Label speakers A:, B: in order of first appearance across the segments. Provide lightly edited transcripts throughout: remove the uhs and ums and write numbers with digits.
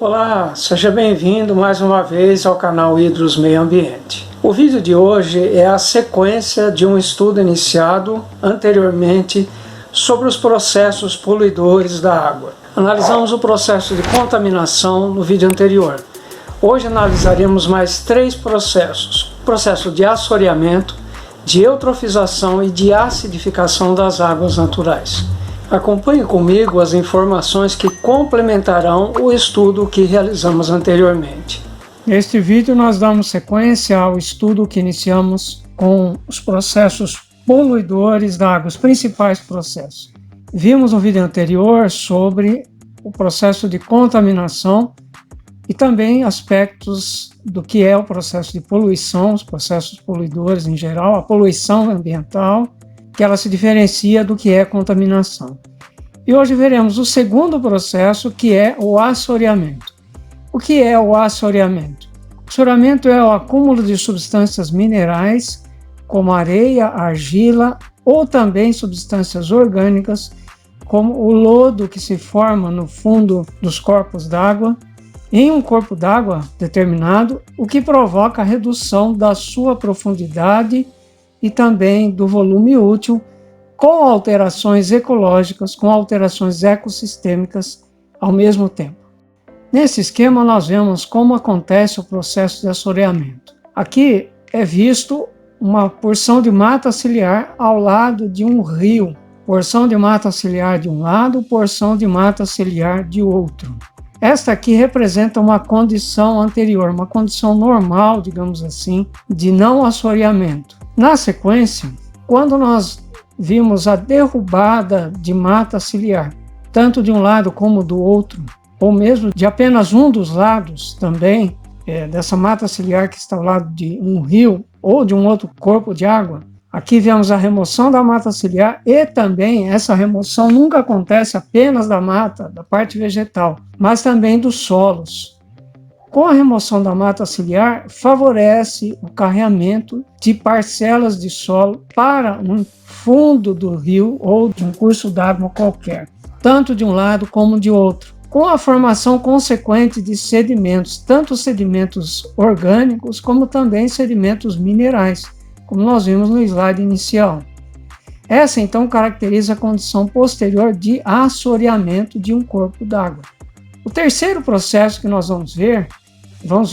A: Olá, seja bem-vindo mais uma vez ao canal Hidros Meio Ambiente. O vídeo de hoje é a sequência de um estudo iniciado anteriormente sobre os processos poluidores da água. Analisamos o processo de contaminação no vídeo anterior. Hoje analisaremos mais 3 processos: o processo de assoreamento, de eutrofização e de acidificação das águas naturais. Acompanhe comigo as informações que complementarão o estudo que realizamos anteriormente. Neste vídeo nós damos sequência ao estudo que iniciamos com os processos poluidores da água, os principais processos. Vimos no vídeo anterior sobre o processo de contaminação e também aspectos do que é o processo de poluição, os processos poluidores em geral, a poluição ambiental, que ela se diferencia do que é contaminação. E hoje veremos o segundo processo, que é o assoreamento. O que é o assoreamento? O assoreamento é o acúmulo de substâncias minerais, como areia, argila, ou também substâncias orgânicas, como o lodo que se forma no fundo dos corpos d'água, em um corpo d'água determinado, o que provoca a redução da sua profundidade e também do volume útil, com alterações ecológicas, com alterações ecossistêmicas ao mesmo tempo. Nesse esquema nós vemos como acontece o processo de assoreamento. Aqui é visto uma porção de mata ciliar ao lado de um rio. Porção de mata ciliar de um lado, porção de mata ciliar de outro. Esta aqui representa uma condição anterior, uma condição normal, digamos assim, de não assoreamento. Na sequência, quando nós vimos a derrubada de mata ciliar, tanto de um lado como do outro, ou mesmo de apenas um dos lados também, dessa mata ciliar que está ao lado de um rio ou de um outro corpo de água, aqui vemos a remoção da mata ciliar e também essa remoção nunca acontece apenas da mata, da parte vegetal, mas também dos solos. Com a remoção da mata ciliar, favorece o carreamento de parcelas de solo para um fundo do rio ou de um curso d'água qualquer, tanto de um lado como de outro, com a formação consequente de sedimentos, tanto sedimentos orgânicos como também sedimentos minerais, como nós vimos no slide inicial. Essa então caracteriza a condição posterior de assoreamento de um corpo d'água. O terceiro processo que nós vamos ver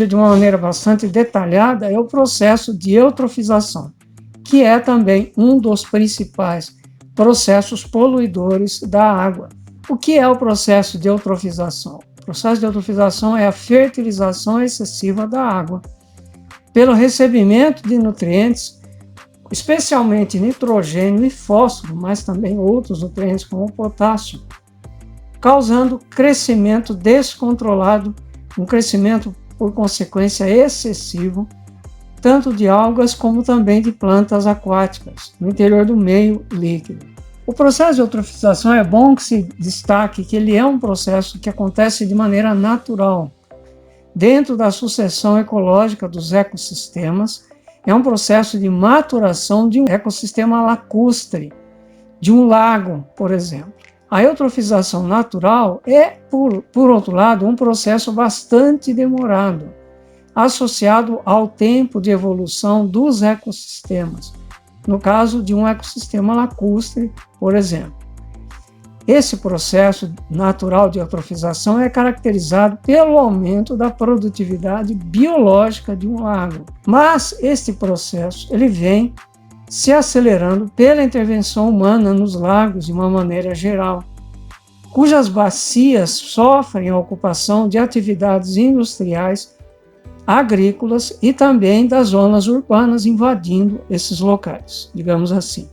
A: de uma maneira bastante detalhada, é o processo de eutrofização, que é também um dos principais processos poluidores da água. O que é o processo de eutrofização? O processo de eutrofização é a fertilização excessiva da água, pelo recebimento de nutrientes, especialmente nitrogênio e fósforo, mas também outros nutrientes como potássio, causando crescimento descontrolado, um crescimento por consequência excessivo, tanto de algas como também de plantas aquáticas, no interior do meio líquido. O processo de eutrofização é bom que se destaque que ele é um processo que acontece de maneira natural, dentro da sucessão ecológica dos ecossistemas. É um processo de maturação de um ecossistema lacustre, de um lago, por exemplo. A eutrofização natural é, por outro lado, um processo bastante demorado, associado ao tempo de evolução dos ecossistemas, no caso de um ecossistema lacustre, por exemplo. Esse processo natural de eutrofização é caracterizado pelo aumento da produtividade biológica de um lago, mas este processo ele vem se acelerando pela intervenção humana nos lagos de uma maneira geral, cujas bacias sofrem a ocupação de atividades industriais, agrícolas e também das zonas urbanas invadindo esses locais, digamos assim.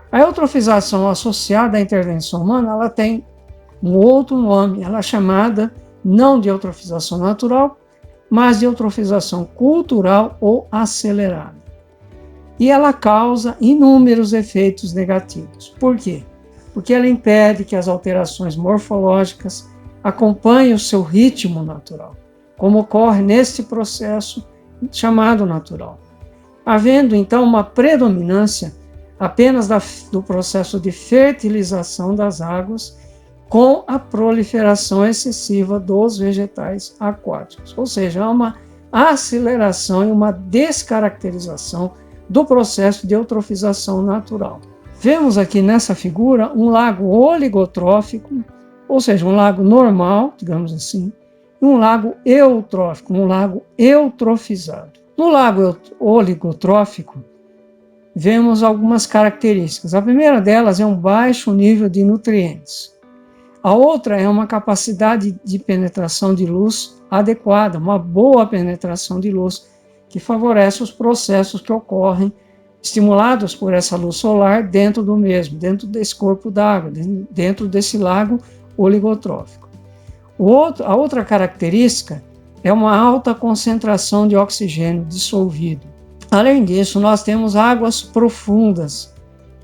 A: A eutrofização associada à intervenção humana, ela tem um outro nome, ela é chamada não de eutrofização natural, mas de eutrofização cultural ou acelerada. E ela causa inúmeros efeitos negativos. Por quê? Porque ela impede que as alterações morfológicas acompanhem o seu ritmo natural, como ocorre neste processo chamado natural. Havendo então uma predominância apenas do processo de fertilização das águas com a proliferação excessiva dos vegetais aquáticos. Ou seja, há uma aceleração e uma descaracterização do processo de eutrofização natural. Vemos aqui nessa figura um lago oligotrófico, ou seja, um lago normal, digamos assim, e um lago eutrófico, um lago eutrofizado. No lago oligotrófico, vemos algumas características. A primeira delas é um baixo nível de nutrientes. A outra é uma capacidade de penetração de luz adequada, uma boa penetração de luz, que favorece os processos que ocorrem estimulados por essa luz solar dentro do mesmo, dentro desse corpo d'água, dentro desse lago oligotrófico. A outra característica é uma alta concentração de oxigênio dissolvido. Além disso, nós temos águas profundas.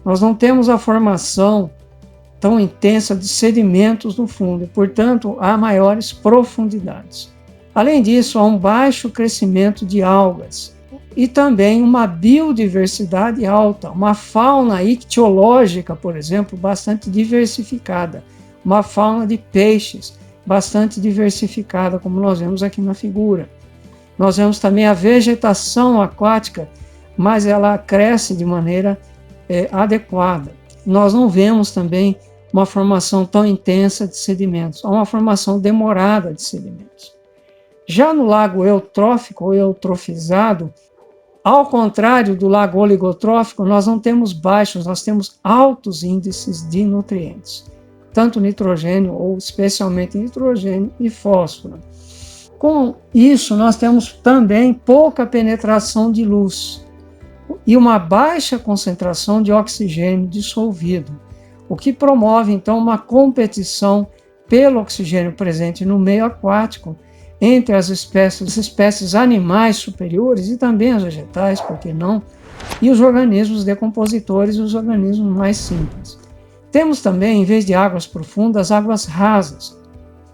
A: Nós não temos a formação tão intensa de sedimentos no fundo, e, portanto, há maiores profundidades. Além disso, há um baixo crescimento de algas e também uma biodiversidade alta, uma fauna ictiológica, por exemplo, bastante diversificada, uma fauna de peixes bastante diversificada, como nós vemos aqui na figura. Nós vemos também a vegetação aquática, mas ela cresce de maneira adequada. Nós não vemos também uma formação tão intensa de sedimentos, há uma formação demorada de sedimentos. Já no lago eutrófico ou eutrofizado, ao contrário do lago oligotrófico, nós não temos baixos, nós temos altos índices de nutrientes, tanto nitrogênio ou especialmente nitrogênio e fósforo. Com isso, nós temos também pouca penetração de luz e uma baixa concentração de oxigênio dissolvido, o que promove, então, uma competição pelo oxigênio presente no meio aquático entre as espécies animais superiores e também as vegetais, por que não, e os organismos decompositores e os organismos mais simples. Temos também, em vez de águas profundas, águas rasas,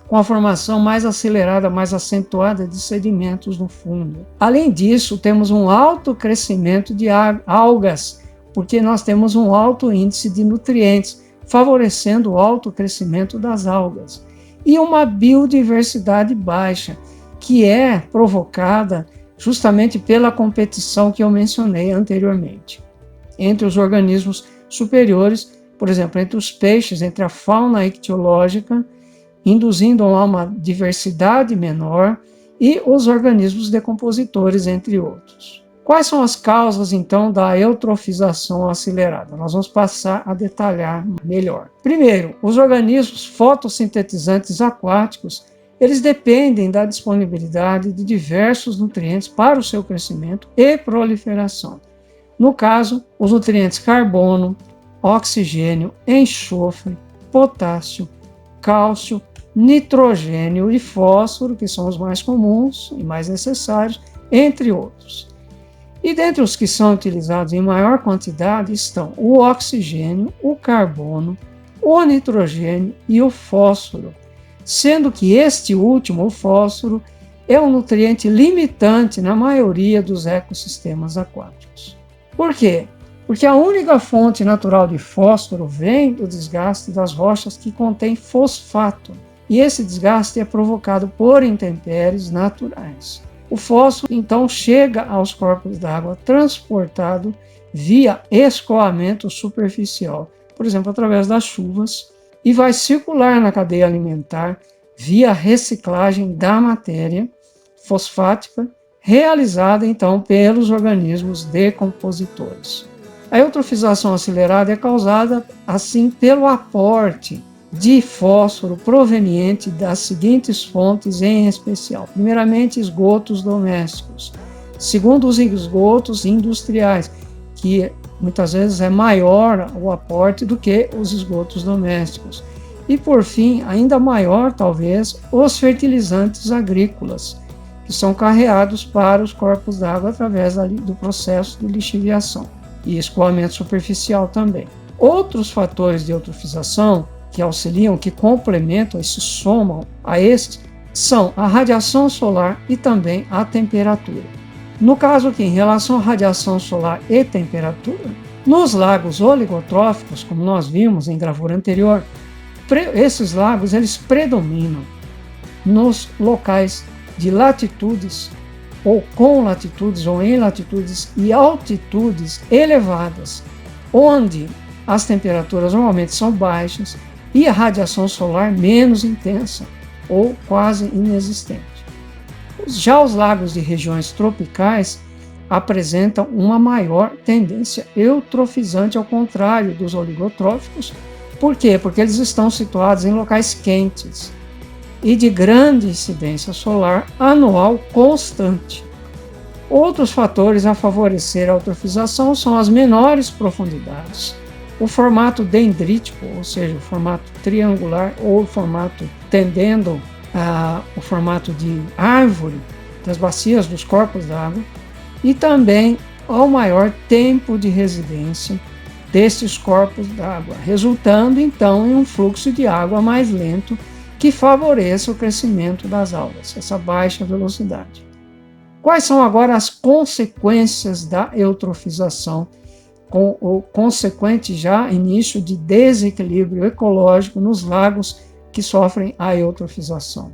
A: com a formação mais acelerada, mais acentuada de sedimentos no fundo. Além disso, temos um alto crescimento de algas, porque nós temos um alto índice de nutrientes, favorecendo o alto crescimento das algas. E uma biodiversidade baixa, que é provocada justamente pela competição que eu mencionei anteriormente, entre os organismos superiores, por exemplo, entre os peixes, entre a fauna ictiológica, induzindo a uma diversidade menor, e os organismos decompositores, entre outros. Quais são as causas, então, da eutrofização acelerada? Nós vamos passar a detalhar melhor. Primeiro, os organismos fotossintetizantes aquáticos, eles dependem da disponibilidade de diversos nutrientes para o seu crescimento e proliferação. No caso, os nutrientes carbono, oxigênio, enxofre, potássio, cálcio, nitrogênio e fósforo, que são os mais comuns e mais necessários, entre outros. E dentre os que são utilizados em maior quantidade estão o oxigênio, o carbono, o nitrogênio e o fósforo, sendo que este último, o fósforo, é um nutriente limitante na maioria dos ecossistemas aquáticos. Por quê? Porque a única fonte natural de fósforo vem do desgaste das rochas que contêm fosfato, e esse desgaste é provocado por intempéries naturais. O fósforo, então, chega aos corpos d'água transportado via escoamento superficial, por exemplo, através das chuvas, e vai circular na cadeia alimentar via reciclagem da matéria fosfática, realizada, então, pelos organismos decompositores. A eutrofização acelerada é causada, assim, pelo aporte de fósforo proveniente das seguintes fontes em especial. Primeiramente, esgotos domésticos. Segundo, os esgotos industriais, que muitas vezes é maior o aporte do que os esgotos domésticos. E, por fim, ainda maior, talvez, os fertilizantes agrícolas, que são carreados para os corpos d'água através do processo de lixiviação e escoamento superficial também. Outros fatores de eutrofização que auxiliam, que complementam e se somam a estes, são a radiação solar e também a temperatura. No caso aqui, em relação à radiação solar e temperatura, nos lagos oligotróficos, como nós vimos em gravura anterior, esses lagos eles predominam nos locais de latitudes ou com latitudes ou em latitudes e altitudes elevadas, onde as temperaturas normalmente são baixas e a radiação solar menos intensa ou quase inexistente. Já os lagos de regiões tropicais apresentam uma maior tendência eutrofizante, ao contrário dos oligotróficos. Por quê? Porque eles estão situados em locais quentes e de grande incidência solar anual constante. Outros fatores a favorecer a eutrofização são as menores profundidades, o formato dendrítico, ou seja, o formato triangular ou o formato tendendo ao formato de árvore das bacias dos corpos d'água, e também ao maior tempo de residência destes corpos d'água, resultando então em um fluxo de água mais lento que favoreça o crescimento das algas, essa baixa velocidade. Quais são agora as consequências da eutrofização, com o consequente já início de desequilíbrio ecológico nos lagos que sofrem a eutrofização?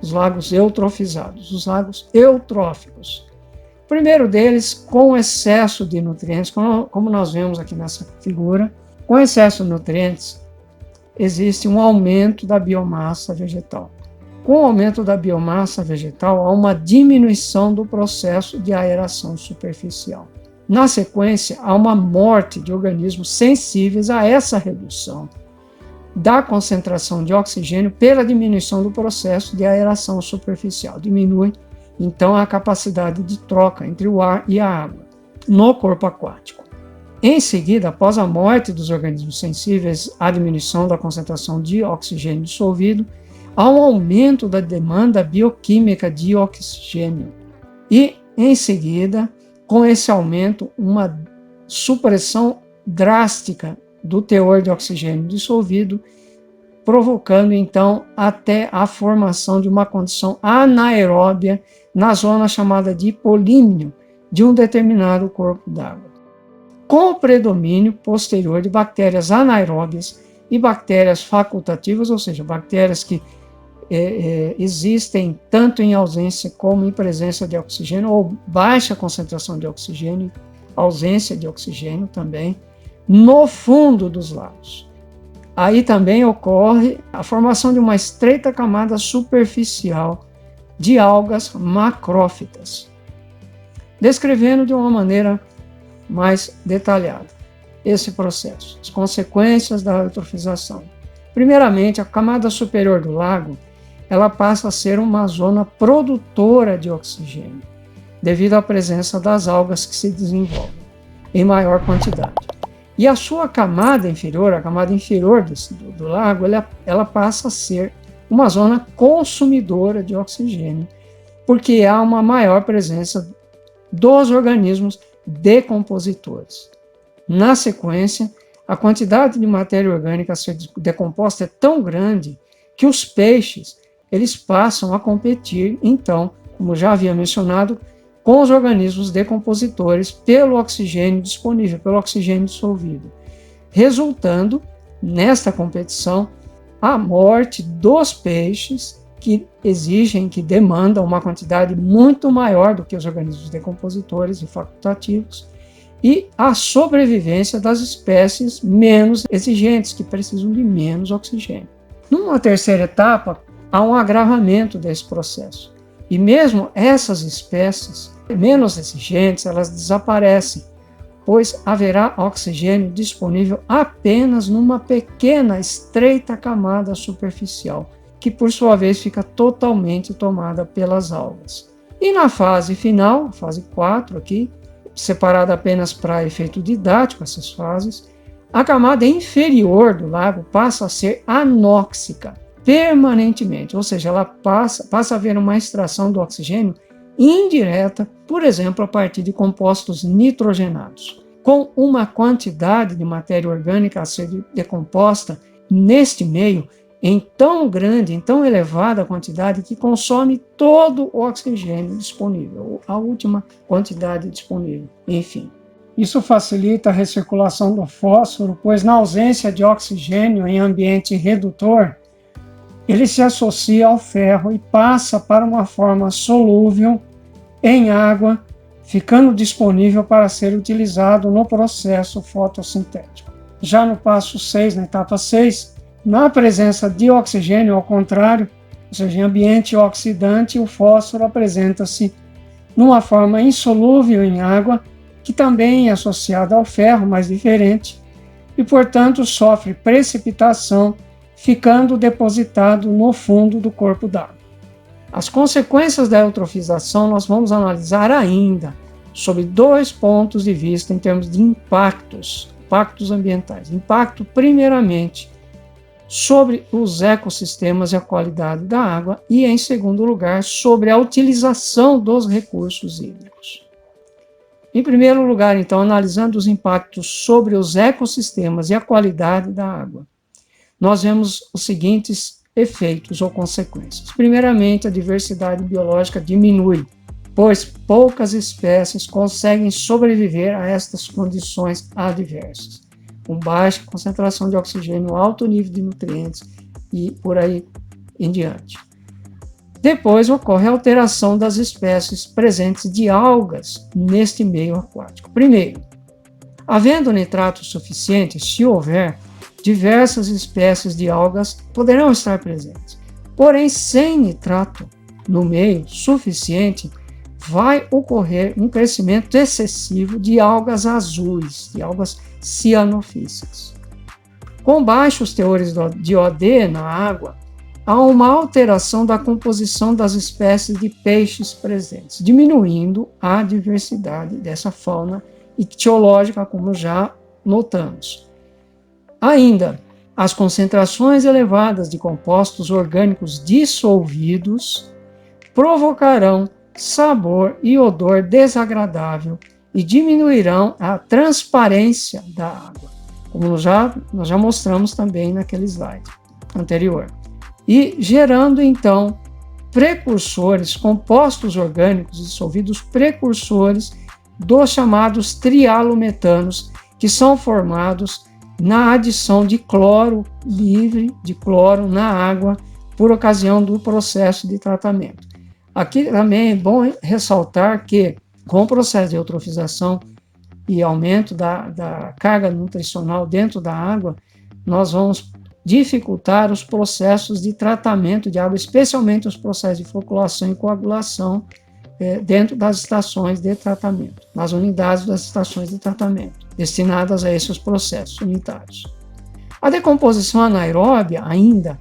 A: Os lagos eutrofizados, os lagos eutróficos. O primeiro deles, com excesso de nutrientes, como nós vemos aqui nessa figura, com excesso de nutrientes, existe um aumento da biomassa vegetal. Com o aumento da biomassa vegetal, há uma diminuição do processo de aeração superficial. Na sequência, há uma morte de organismos sensíveis a essa redução da concentração de oxigênio pela diminuição do processo de aeração superficial. Diminui, então, a capacidade de troca entre o ar e a água no corpo aquático. Em seguida, após a morte dos organismos sensíveis à diminuição da concentração de oxigênio dissolvido, há um aumento da demanda bioquímica de oxigênio. E, em seguida, com esse aumento, uma supressão drástica do teor de oxigênio dissolvido, provocando então até a formação de uma condição anaeróbia na zona chamada de hipolímnio de um determinado corpo d'água, com o predomínio posterior de bactérias anaeróbias e bactérias facultativas, ou seja, bactérias que existem tanto em ausência como em presença de oxigênio, ou baixa concentração de oxigênio, ausência de oxigênio também, no fundo dos lagos. Aí também ocorre a formação de uma estreita camada superficial de algas macrófitas, descrevendo de uma maneira mais detalhada esse processo, as consequências da eutrofização. Primeiramente, a camada superior do lago ela passa a ser uma zona produtora de oxigênio, devido à presença das algas que se desenvolvem em maior quantidade. E a sua camada inferior, a camada inferior do lago, ela passa a ser uma zona consumidora de oxigênio, porque há uma maior presença dos organismos decompositores. Na sequência, a quantidade de matéria orgânica a ser decomposta é tão grande que os peixes eles passam a competir, então, como já havia mencionado, com os organismos decompositores pelo oxigênio disponível, pelo oxigênio dissolvido, resultando, nesta competição, a morte dos peixes que exigem, que demandam uma quantidade muito maior do que os organismos decompositores e facultativos, e a sobrevivência das espécies menos exigentes, que precisam de menos oxigênio. Numa terceira etapa, há um agravamento desse processo. E mesmo essas espécies menos exigentes, elas desaparecem, pois haverá oxigênio disponível apenas numa pequena, estreita camada superficial, que por sua vez fica totalmente tomada pelas algas. E na fase final, fase 4 aqui, separada apenas para efeito didático, essas fases, a camada inferior do lago passa a ser anóxica permanentemente, ou seja, ela passa a haver uma extração do oxigênio indireta, por exemplo, a partir de compostos nitrogenados, com uma quantidade de matéria orgânica a ser decomposta neste meio em tão grande, em tão elevada quantidade que consome todo o oxigênio disponível, a última quantidade disponível, enfim. Isso facilita a recirculação do fósforo, pois na ausência de oxigênio em ambiente redutor, ele se associa ao ferro e passa para uma forma solúvel em água, ficando disponível para ser utilizado no processo fotossintético. Já no passo 6, na etapa 6, na presença de oxigênio, ao contrário, ou seja, em ambiente oxidante, o fósforo apresenta-se numa forma insolúvel em água, que também é associada ao ferro, mas diferente, e, portanto, sofre precipitação, ficando depositado no fundo do corpo d'água. As consequências da eutrofização nós vamos analisar ainda sob 2 pontos de vista em termos de impactos ambientais. Impacto, primeiramente, sobre os ecossistemas e a qualidade da água e, em segundo lugar, sobre a utilização dos recursos hídricos. Em primeiro lugar, então, analisando os impactos sobre os ecossistemas e a qualidade da água, nós vemos os seguintes efeitos ou consequências. Primeiramente, a diversidade biológica diminui, pois poucas espécies conseguem sobreviver a estas condições adversas, com baixa concentração de oxigênio, alto nível de nutrientes e por aí em diante. Depois ocorre a alteração das espécies presentes de algas neste meio aquático. Primeiro, havendo nitrato suficiente, se houver, diversas espécies de algas poderão estar presentes. Porém, sem nitrato no meio suficiente, vai ocorrer um crescimento excessivo de algas azuis, de algas cianofílicas. Com baixos teores de OD na água, há uma alteração da composição das espécies de peixes presentes, diminuindo a diversidade dessa fauna ictiológica, como já notamos. Ainda, as concentrações elevadas de compostos orgânicos dissolvidos provocarão sabor e odor desagradável e diminuirão a transparência da água, como nós já mostramos também naquele slide anterior. E gerando, então, precursores, compostos orgânicos dissolvidos, precursores dos chamados trialometanos, que são formados na adição de cloro livre, de cloro na água, por ocasião do processo de tratamento. Aqui também é bom ressaltar que, com o processo de eutrofização e aumento da carga nutricional dentro da água, nós vamos dificultar os processos de tratamento de água, especialmente os processos de floculação e coagulação dentro das estações de tratamento, nas unidades das estações de tratamento, destinadas a esses processos unitários. A decomposição anaeróbia, ainda,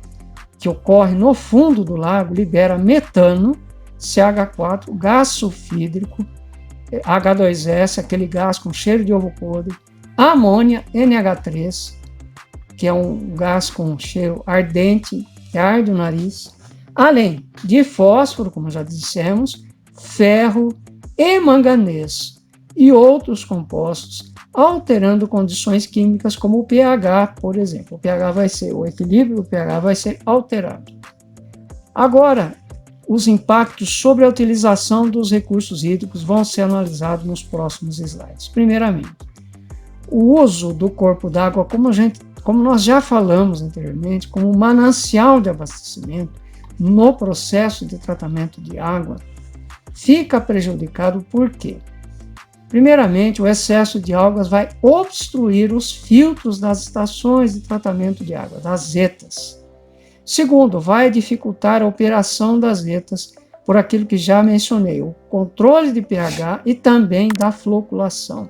A: que ocorre no fundo do lago, libera metano, CH4, gás sulfídrico, H2S, aquele gás com cheiro de ovo podre, amônia, NH3, que é um gás com cheiro ardente, que arde o nariz, além de fósforo, como já dissemos, ferro e manganês e outros compostos, alterando condições químicas como o pH, por exemplo. O equilíbrio do pH vai ser alterado. Agora, os impactos sobre a utilização dos recursos hídricos vão ser analisados nos próximos slides. Primeiramente, o uso do corpo d'água, como nós já falamos anteriormente, como manancial de abastecimento no processo de tratamento de água, fica prejudicado por quê? Primeiramente, o excesso de algas vai obstruir os filtros das estações de tratamento de água, das ETAs. Segundo, vai dificultar a operação das ETAs por aquilo que já mencionei, o controle de pH e também da floculação.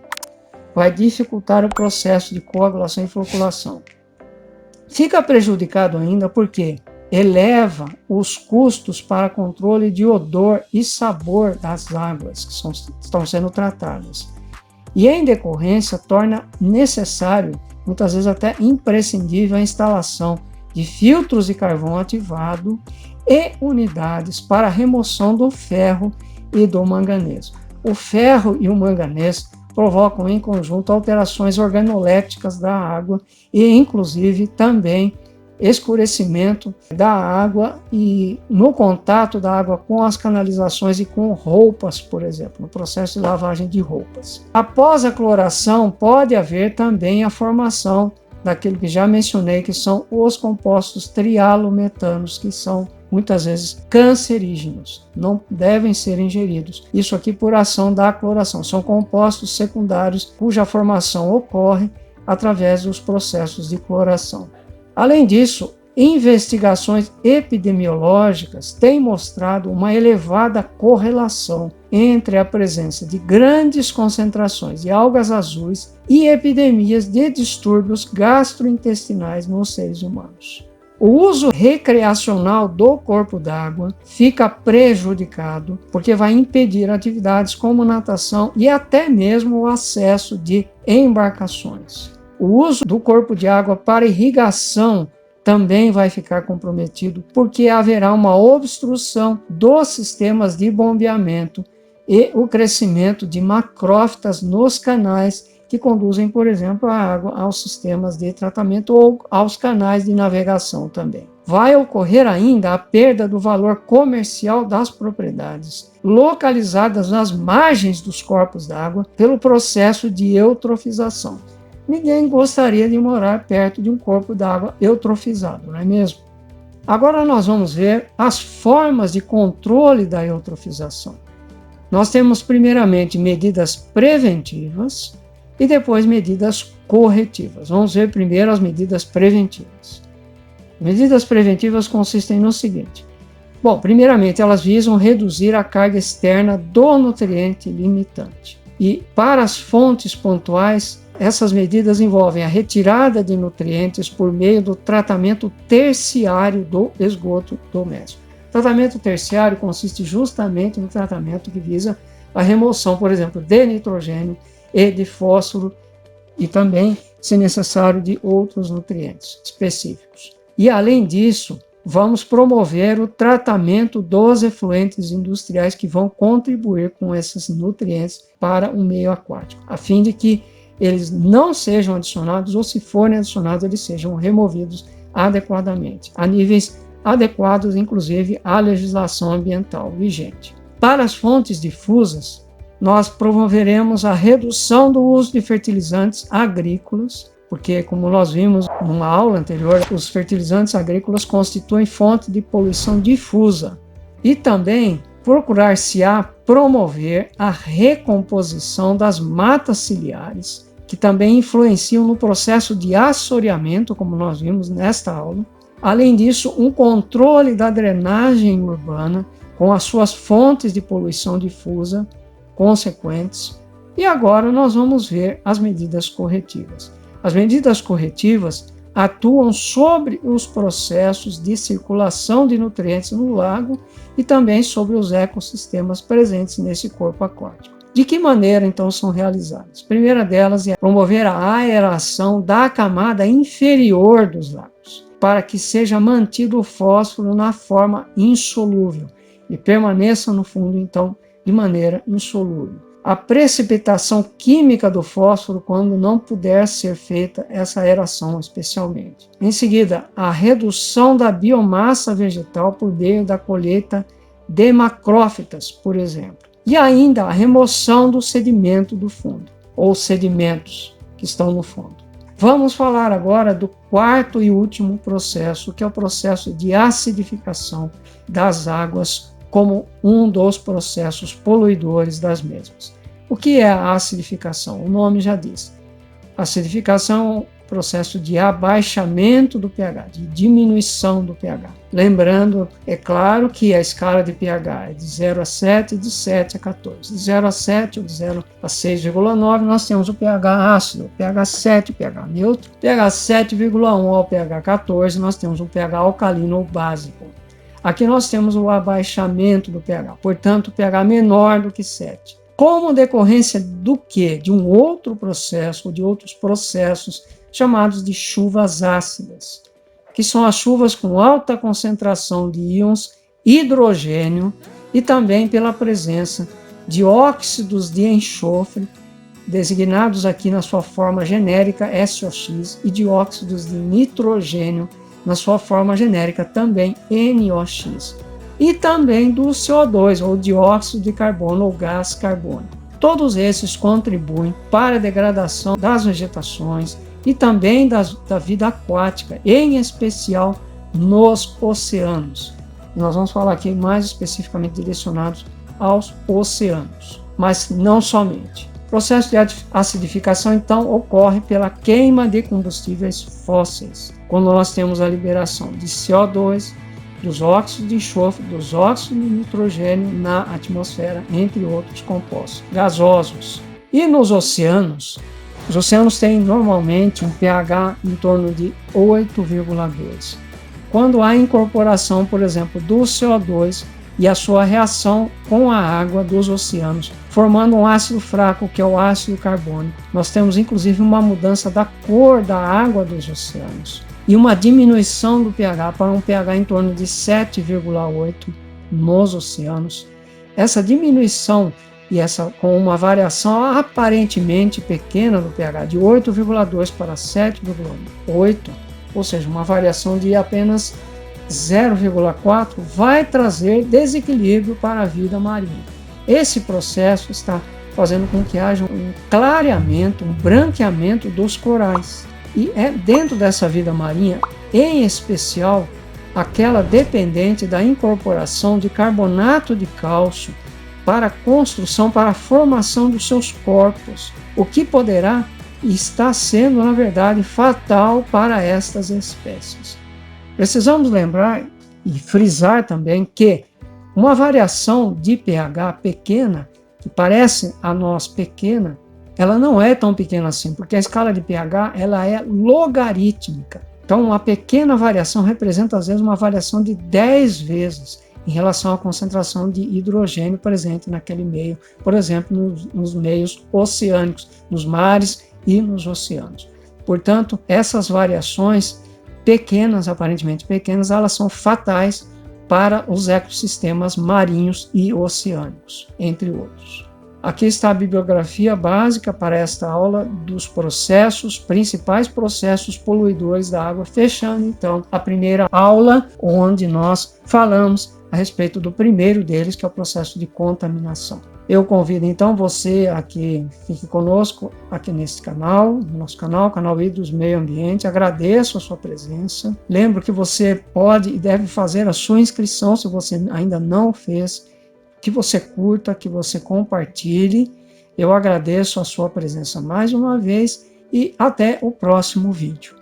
A: Vai dificultar o processo de coagulação e floculação. Fica prejudicado ainda porque eleva os custos para controle de odor e sabor das águas que estão sendo tratadas. E, em decorrência, torna necessário, muitas vezes até imprescindível, a instalação de filtros de carvão ativado e unidades para remoção do ferro e do manganês. O ferro e o manganês provocam em conjunto alterações organolépticas da água e, inclusive, também escurecimento da água e no contato da água com as canalizações e com roupas, por exemplo, no processo de lavagem de roupas. Após a cloração, pode haver também a formação daquilo que já mencionei, que são os compostos trialometanos, que são muitas vezes cancerígenos, não devem ser ingeridos. Isso aqui por ação da cloração. São compostos secundários cuja formação ocorre através dos processos de cloração. Além disso, investigações epidemiológicas têm mostrado uma elevada correlação entre a presença de grandes concentrações de algas azuis e epidemias de distúrbios gastrointestinais nos seres humanos. O uso recreacional do corpo d'água fica prejudicado porque vai impedir atividades como natação e até mesmo o acesso de embarcações. O uso do corpo de água para irrigação também vai ficar comprometido porque haverá uma obstrução dos sistemas de bombeamento e o crescimento de macrófitas nos canais que conduzem, por exemplo, a água aos sistemas de tratamento ou aos canais de navegação também. Vai ocorrer ainda a perda do valor comercial das propriedades localizadas nas margens dos corpos d'água pelo processo de eutrofização. Ninguém gostaria de morar perto de um corpo d'água eutrofizado, não é mesmo? Agora nós vamos ver as formas de controle da eutrofização. Nós temos primeiramente medidas preventivas e depois medidas corretivas. Vamos ver primeiro as medidas preventivas. Medidas preventivas consistem no seguinte. Bom, primeiramente elas visam reduzir a carga externa do nutriente limitante. E para as fontes pontuais, essas medidas envolvem a retirada de nutrientes por meio do tratamento terciário do esgoto doméstico. O tratamento terciário consiste justamente no tratamento que visa a remoção, por exemplo, de nitrogênio e de fósforo e também, se necessário, de outros nutrientes específicos. E além disso, vamos promover o tratamento dos efluentes industriais que vão contribuir com esses nutrientes para o meio aquático, a fim de que eles não sejam adicionados ou, se forem adicionados, eles sejam removidos adequadamente, a níveis adequados, inclusive, à legislação ambiental vigente. Para as fontes difusas, nós promoveremos a redução do uso de fertilizantes agrícolas, porque, como nós vimos numa aula anterior, os fertilizantes agrícolas constituem fonte de poluição difusa. E também procurar-se-á promover a recomposição das matas ciliares, que também influenciam no processo de assoreamento, como nós vimos nesta aula. Além disso, um controle da drenagem urbana com as suas fontes de poluição difusa consequentes. E agora nós vamos ver as medidas corretivas. As medidas corretivas atuam sobre os processos de circulação de nutrientes no lago e também sobre os ecossistemas presentes nesse corpo aquático. De que maneira, então, são realizadas? A primeira delas é promover a aeração da camada inferior dos lagos, para que seja mantido o fósforo na forma insolúvel e permaneça no fundo, então, de maneira insolúvel. A precipitação química do fósforo quando não puder ser feita essa aeração especialmente. Em seguida, a redução da biomassa vegetal por meio da colheita de macrófitas, por exemplo. E ainda a remoção do sedimento do fundo, ou sedimentos que estão no fundo. Vamos falar agora do quarto e último processo, que é o processo de acidificação das águas como um dos processos poluidores das mesmas. O que é a acidificação? O nome já diz. A acidificação é um processo de abaixamento do pH, de diminuição do pH. Lembrando, é claro que a escala de pH é de 0 a 7 e de 7 a 14. De 0 a 7 ou de 0 a 6,9 nós temos o pH ácido, o pH 7, o pH neutro. pH 7,1 ao pH 14 nós temos o pH alcalino ou básico. Aqui nós temos o abaixamento do pH, portanto, o pH menor do que 7. Como decorrência do quê? De um outro processo, ou de outros processos chamados de chuvas ácidas, que são as chuvas com alta concentração de íons hidrogênio e também pela presença de óxidos de enxofre, designados aqui na sua forma genérica SOX, e de óxidos de nitrogênio, na sua forma genérica também NOx, e também do CO2, ou dióxido de carbono, ou gás carbônico. Todos esses contribuem para a degradação das vegetações e também da vida aquática, em especial nos oceanos. Nós vamos falar aqui mais especificamente direcionados aos oceanos, mas não somente. O processo de acidificação, então, ocorre pela queima de combustíveis fósseis, quando nós temos a liberação de CO2, dos óxidos de enxofre, dos óxidos de nitrogênio na atmosfera, entre outros compostos gasosos. E nos oceanos, os oceanos têm normalmente um pH em torno de 8,2. Quando há incorporação, por exemplo, do CO2 e a sua reação com a água dos oceanos, formando um ácido fraco, que é o ácido carbônico, nós temos inclusive uma mudança da cor da água dos oceanos e uma diminuição do pH para um pH em torno de 7,8 nos oceanos. Essa diminuição e essa com uma variação aparentemente pequena do pH de 8,2 para 7,8, ou seja, uma variação de apenas 0,4, vai trazer desequilíbrio para a vida marinha. Esse processo está fazendo com que haja um clareamento, um branqueamento dos corais. E é dentro dessa vida marinha, em especial, aquela dependente da incorporação de carbonato de cálcio para a construção, para a formação dos seus corpos, o que poderá e está sendo, na verdade, fatal para estas espécies. Precisamos lembrar e frisar também que uma variação de pH pequena, que parece a nós pequena, ela não é tão pequena assim, porque a escala de pH ela é logarítmica. Então, uma pequena variação representa, às vezes, uma variação de 10 vezes em relação à concentração de hidrogênio presente naquele meio, por exemplo, nos meios oceânicos, nos mares e nos oceanos. Portanto, essas variações pequenas, aparentemente pequenas, elas são fatais para os ecossistemas marinhos e oceânicos, entre outros. Aqui está a bibliografia básica para esta aula dos principais processos poluidores da água, fechando então a primeira aula, onde nós falamos a respeito do primeiro deles, que é o processo de contaminação. Eu convido então você a que fique conosco aqui nesse canal, no nosso canal Hidros Meio Ambiente. Agradeço a sua presença. Lembro que você pode e deve fazer a sua inscrição, se você ainda não fez, que você curta, que você compartilhe. Eu agradeço a sua presença mais uma vez e até o próximo vídeo.